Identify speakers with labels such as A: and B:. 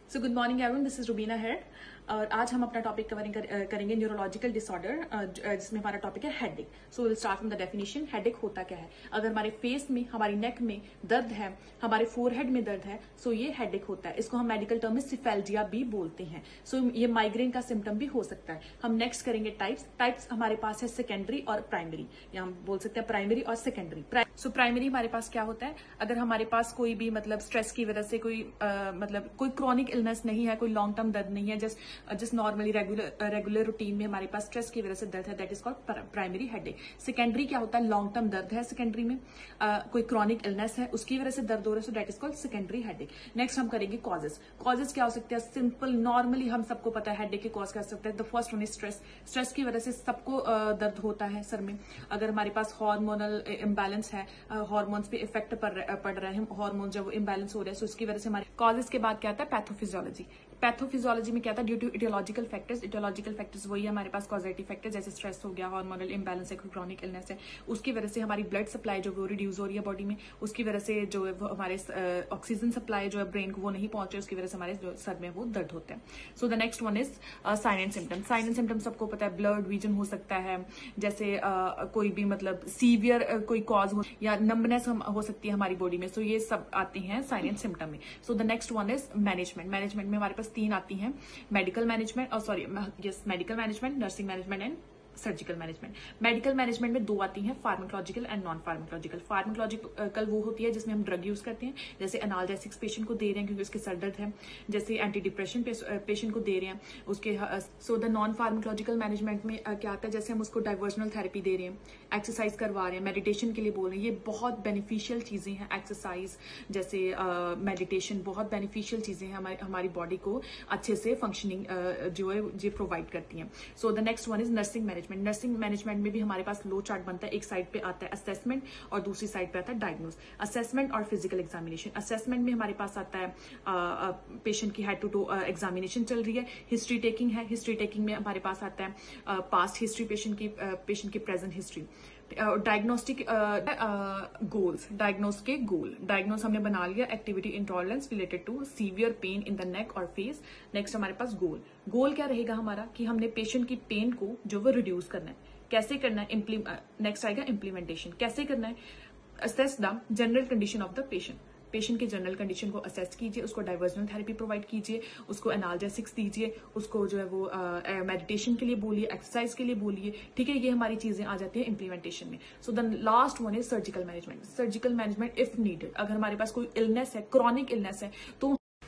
A: So good morning everyone, this is Rubina head. और आज हम अपना टॉपिक करेंगे न्यूरोलॉजिकल डिसऑर्डर, जिसमें हमारा टॉपिक है headache. So will start from the definition. Headache होता क्या है? अगर हमारे फेस में, हमारी नेक में दर्द है, हमारे फोरहेड में दर्द है, सो ये हेडेक होता है। इसको हम मेडिकल टर्म में सिफेल्जिया भी बोलते हैं। सो ये माइग्रेन का सिम्टम भी हो सकता है। हम नेक्स्ट करेंगे टाइप्स हमारे पास है सेकेंडरी और प्राइमरी, या हम बोल सकते हैं प्राइमरी और सेकेंडरी। सो प्राइमरी हमारे पास क्या होता है? अगर हमारे पास कोई भी मतलब स्ट्रेस की वजह से कोई मतलब कोई क्रॉनिक इलनेस नहीं है, कोई लॉन्ग टर्म दर्द नहीं है, जस्ट नॉर्मली रेगुलर रूटीन में हमारे पास स्ट्रेस की वजह से दर्द है, that is called primary headache. Secondary क्या होता है? लॉन्ग टर्म दर्द है सेकेंडरी में, कोई क्रॉनिक इलनेस है उसकी वजह से दर्द हो रहा है, so that is called secondary headache. Next हम करेंगे कॉजेज क्या हो सकते हैं? सिंपल नॉर्मली हम सबको पता है हेडेक के कॉज कर सकते हैं। The first one is stress की वजह से सबको दर्द होता है सर में। अगर हमारे पास हार्मोनल इम्बैलेंस है, हार्मोन्स पे इफेक्ट पड़ रहा है, हार्मोन जब इम्बैलेंस हो रहा है, सो उसकी वजह से हमारे कॉजेज के बाद क्या आता है? पैथोफिजियोलॉजी में क्या था? ड्यू टू इटियोलॉजिकल फैक्टर्स वही है हमारे पास कॉजेटिव फैक्टर्स, जैसे स्ट्रेस हो गया, हार्मोनल इम्बैलेंस है, क्रॉनिक इलनेस है, उसकी वजह से हमारी ब्लड सप्लाई जो वो रिड्यूस हो रही है बॉडी में, उसकी वजह से जो है वो हमारे ऑक्सीजन सप्लाई जो है ब्रेन को वो नहीं पहुंच रही, उसकी वजह से हमारे जो सर में वो दर्द होता है। So the next one is sine and symptom सबको पता है, ब्लड विजन हो सकता है, जैसे कोई भी मतलब सीवियर कोई कॉज हो, या नंबनेस हो सकती है हमारी बॉडी में। सो ये सब आते हैं साइन एंड सिम्टम में। So the next one is management में हमारे पास 3 आती हैं, medical management, nursing management and surgical management. Medical management में 2 आती हैं, pharmacological and non pharmacological. Pharmacological वो होती है जिसमें हम ड्रग यूज करते हैं, जैसे एनाल्जेसिक्स पेशेंट को दे रहे हैं क्योंकि उसके सर दर्द है, जैसे एंटी डिप्रेशन पेशेंट को दे रहे हैं उसके। So the non pharmacological management में क्या आता है? जैसे हम उसको डाइवर्जनल थेरेपी दे रहे हैं, एक्सरसाइज करवा रहे हैं, मेडिटेशन के लिए बोल रहे हैं, ये बहुत बेनिफिशियल चीजें हैं। एक्सरसाइज जैसे मेडिटेशन बहुत बेनिफिशियल चीजें हैं, हमारी बॉडी को अच्छे से फंक्शनिंग जो है ये प्रोवाइड करती हैं। So the next one is nursing management में भी हमारे पास लो चार्ट बनता है। एक साइड पे आता है असेसमेंट और दूसरी साइड पे आता है डायग्नोस। असेसमेंट और फिजिकल एग्जामिनेशन। असेसमेंट में हमारे पास आता है पेशेंट की हेड टू टू एग्जामिनेशन चल रही है, हिस्ट्री टेकिंग है, हिस्ट्री टेकिंग में हमारे पास आता है पास्ट हिस्ट्री पेशेंट की प्रेजेंट हिस्ट्री। डायग्नोस्टिक डायग्नोस हमने बना लिया, activity intolerance related to severe pain in the neck और फेस। नेक्स्ट हमारे पास गोल क्या रहेगा हमारा? कि हमने पेशेंट की पेन को जो वो रिड्यूस करना है। कैसे करना है? नेक्स्ट आएगा इम्प्लीमेंटेशन। कैसे करना है? Assess the general condition of the patient के जनरल कंडीशन को असेस कीजिए, उसको डाइवर्जनल थेरेपी प्रोवाइड कीजिए, उसको एनाल्जेसिक्स दीजिए, उसको जो है वो मेडिटेशन के लिए बोलिए, एक्सरसाइज के लिए बोलिए, ठीक है। ये हमारी चीजें आ जाती है इम्प्लीमेंटेशन में। So the last one is surgical management if needed. अगर हमारे पास कोई इलनेस है, क्रॉनिक इलनेस है, तो